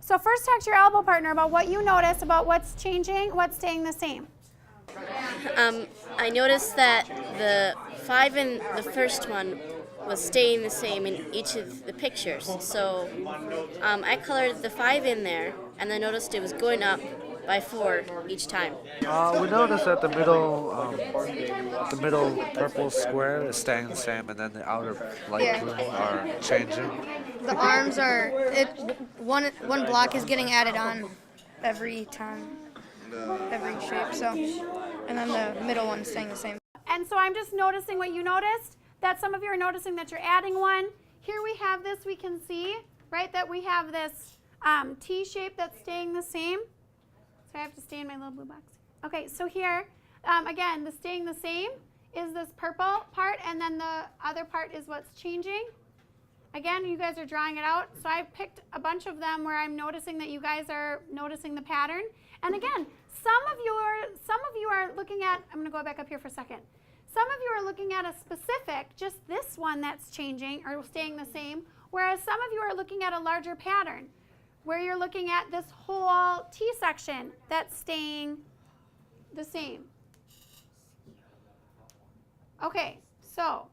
So first talk to your elbow partner about what you notice about what's changing, what's staying the same. I noticed that the 5 in the first one was staying the same in each of the pictures. So I colored the 5 in there, and I noticed it was going up by 4 each time. We noticed that the middle purple square is staying the same, and then the outer light blue are changing. The arms are one block is getting added on every time, every shape. So, and then the middle one's staying the same. And so I'm just noticing what you noticed, that some of you are noticing that you're adding one. Here we have this, we can see, right, that we have this T shape that's staying the same. So I have to stay in my little blue box. Okay, so here, again, the staying the same is this purple part, and then the other part is what's changing. Again, you guys are drawing it out. So I picked a bunch of them where I'm noticing that you guys are noticing the pattern. And again, some of you are looking at, I'm going to go back up here for a second. Some of you are looking at a specific, just this one that's changing or staying the same, whereas some of you are looking at a larger pattern where you're looking at this whole T section that's staying the same. Okay, so,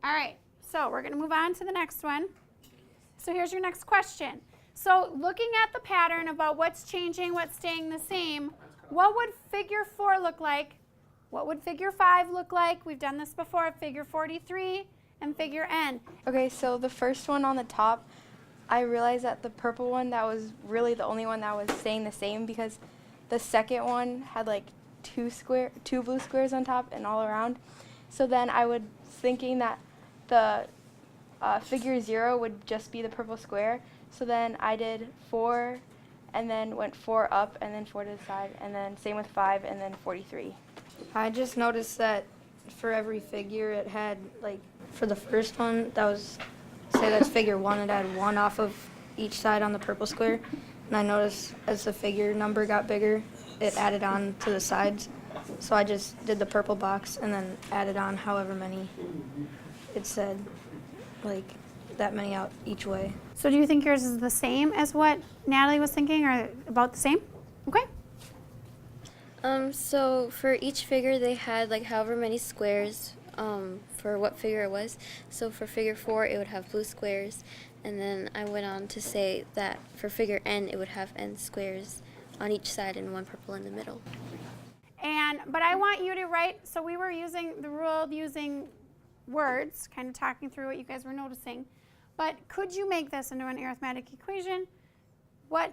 all right, so we're going to move on to the next one. So here's your next question. So looking at the pattern about what's changing, what's staying the same, what would figure 4 look like? What would figure 5 look like? We've done this before, figure 43 and figure N. Okay, so the first one on the top, I realized that the purple one, that was really the only one that was staying the same, because the second one had like two blue squares on top and all around. So then I was thinking that the figure 0 would just be the purple square. So then I did 4 and then went 4 up and then 4 to the side, and then same with 5 and then 43. I just noticed that for every figure it had, like, for the first one, that was, say that's figure 1, it had 1 off of each side on the purple square. And I noticed as the figure number got bigger, it added on to the sides. So I just did the purple box and then added on however many it said, like that many out each way. So do you think yours is the same as what Natalie was thinking, or about the same? Okay. So for each figure they had like however many squares for what figure it was. So for figure 4 it would have blue squares, and then I went on to say that for figure N it would have N squares on each side and 1 purple in the middle. But I want you to write, so we were using the rule of using words, kind of talking through what you guys were noticing. But could you make this into an arithmetic equation? What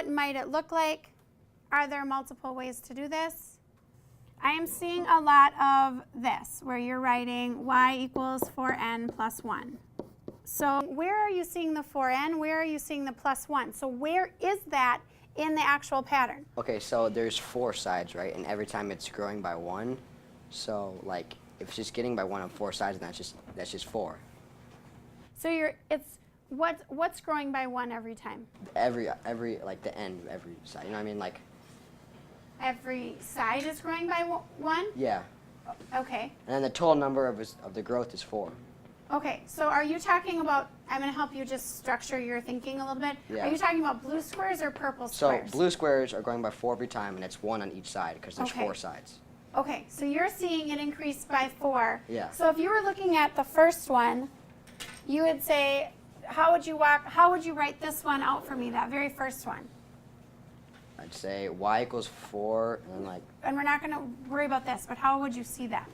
might it look like? Are there multiple ways to do this? I am seeing a lot of this, where you're writing y equals 4n plus 1. So where are you seeing the 4n? Where are you seeing the plus 1? So where is that in the actual pattern? Okay, so there's 4 sides, right? And every time it's growing by 1. So like if it's just getting by 1 on 4 sides, then that's just 4. So what's growing by 1 every time? Every like the end of every side. You know what I mean? Like Every side is growing by 1? yeah. Okay. And then the total number of the growth is 4. Okay, so are you talking about, I'm going to help you just structure your thinking a little bit. Yeah. Are you talking about blue squares or purple So squares? blue squares are going by 4 every time, and it's 1 on each side because there's Okay. 4 sides. Okay, so you're seeing it increase by 4. Yeah. So if you were looking at the first one, you would say, how would you write this one out for me, that very first one? I'd say y equals 4, and then like. And we're not going to worry about this, but how would you see that?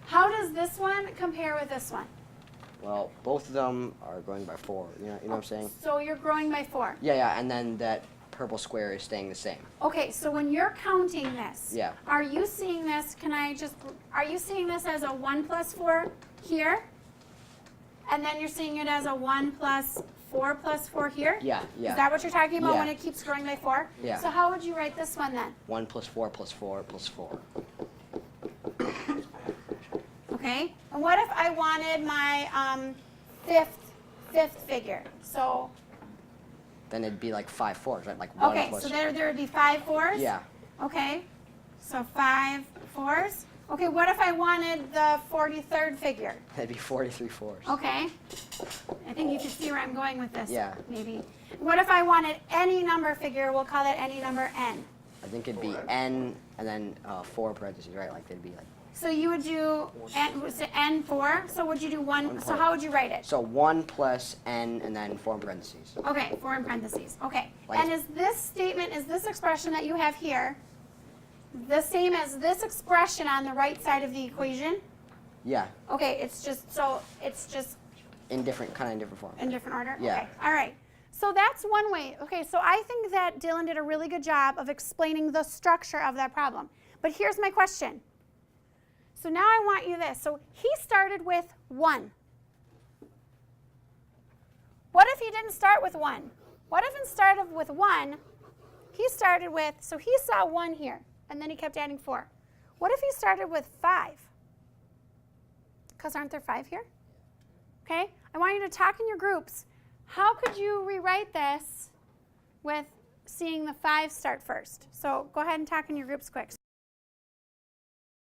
How does this one compare with this one? Well, both of them are going by 4. You know what I'm saying? So you're growing by 4. Yeah, and then that purple square is staying the same. Okay, so when you're counting this, Yeah. are you seeing this, are you seeing this as a 1 plus 4 here? And then you're seeing it as a 1 plus 4 plus 4 here? Yeah. Is that what you're talking about Yeah. when it keeps growing by 4? Yeah. So how would you write this one then? 1 plus 4 plus 4 plus 4. Okay, and what if I wanted my fifth figure? So, Then it'd be like 5 fours, right? Like 1 okay, plus. so there would be 5 fours? Yeah. Okay, so 5 fours. Okay, what if I wanted the 43rd figure? That'd be 43/4. Okay. I think you can see where I'm going with this. Yeah. Maybe. What if I wanted any number figure? We'll call that any number n. I think it'd be n and then 4 parentheses, right? Like they'd be like. So you would do n4. So would you do 1? So how would you write it? So 1 plus n and then 4 in parentheses. Okay, 4 in parentheses. Okay. Like- And is this statement, is this expression that you have here the same as this expression on the right side of the equation? Yeah, Okay, it's just in different form. in different order? Yeah. Okay, all right. So that's one way. Okay, so I think that Dylan did a really good job of explaining the structure of that problem. But here's my question. So now I want you this. So he started with 1. What if he didn't start with 1? What if instead of with 1, he started with, so he saw 1 here, and then he kept adding 4. What if he started with 5? Because aren't there 5 here? Okay, I want you to talk in your groups. How could you rewrite this with seeing the 5 start first? So go ahead and talk in your groups quick.